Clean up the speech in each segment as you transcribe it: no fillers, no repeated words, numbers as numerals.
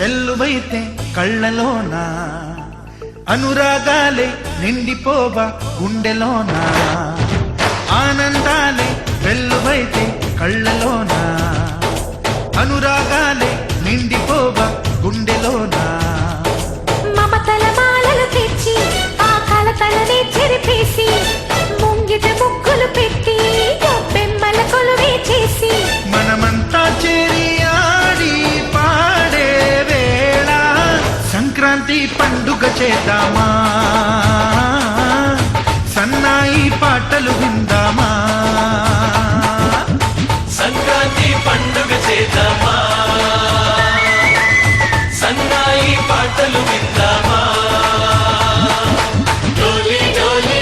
వెల్లువైతే కళ్ళలోన అనురాగాలే నిండిపోవా గుండెలోన ఆనందాలే వెల్లువైతే కళ్ళలోన అనురాగాలే నిండిపోవా గుండెలోన మమతల మాలలు తెచ్చి ఆ కలతలనే చెరిపేసి ముంగిట ముగ్గులు పెట్టి బెమ్మల కొలువే చేసి మనమంతా చేరి ఆడి పాడే వేళ సంక్రాంతి పండుగ చేద్దామా సన్నాయి పాటలు విందామా సంక్రాంతి పండుగ చేద్దామా సన్నాయి పాటలు విందామా డోలి డోలి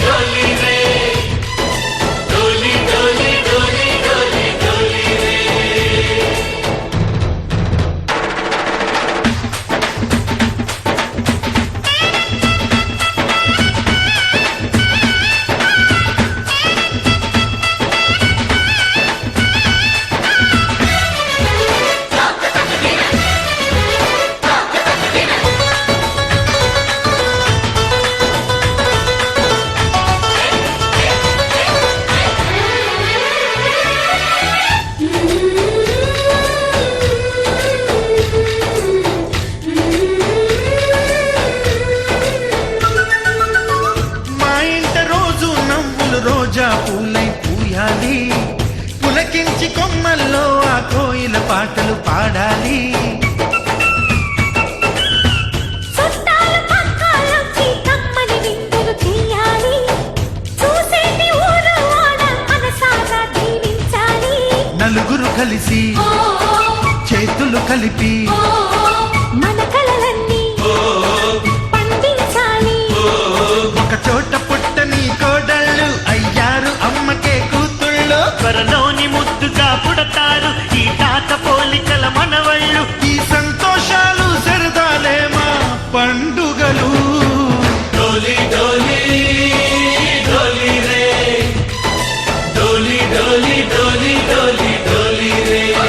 డోలి రే డోలి డోలి డోలి డోలి డోలి రే రోజా పూలై పూయాలి పులకించి కొమ్మల్లో ఆ కోయిల పాటలు పాడాలి చుట్టాల పక్కాలొచ్చి కమ్మని విందులు చెయ్యాలి చూసేటి ఊరు వాడ మనసారా దీవించాలి నలుగురు కలిసి చేతులు కలిపి మన కలలన్నీ పండించాలి ఒక చోట పుట్టని కోడళ్ళు అయ్యారు అమ్మకే కూతుళ్ళు త్వరలోని ముద్దుగా పుడతారు ఈ తాత పోలికల మనవళ్ళు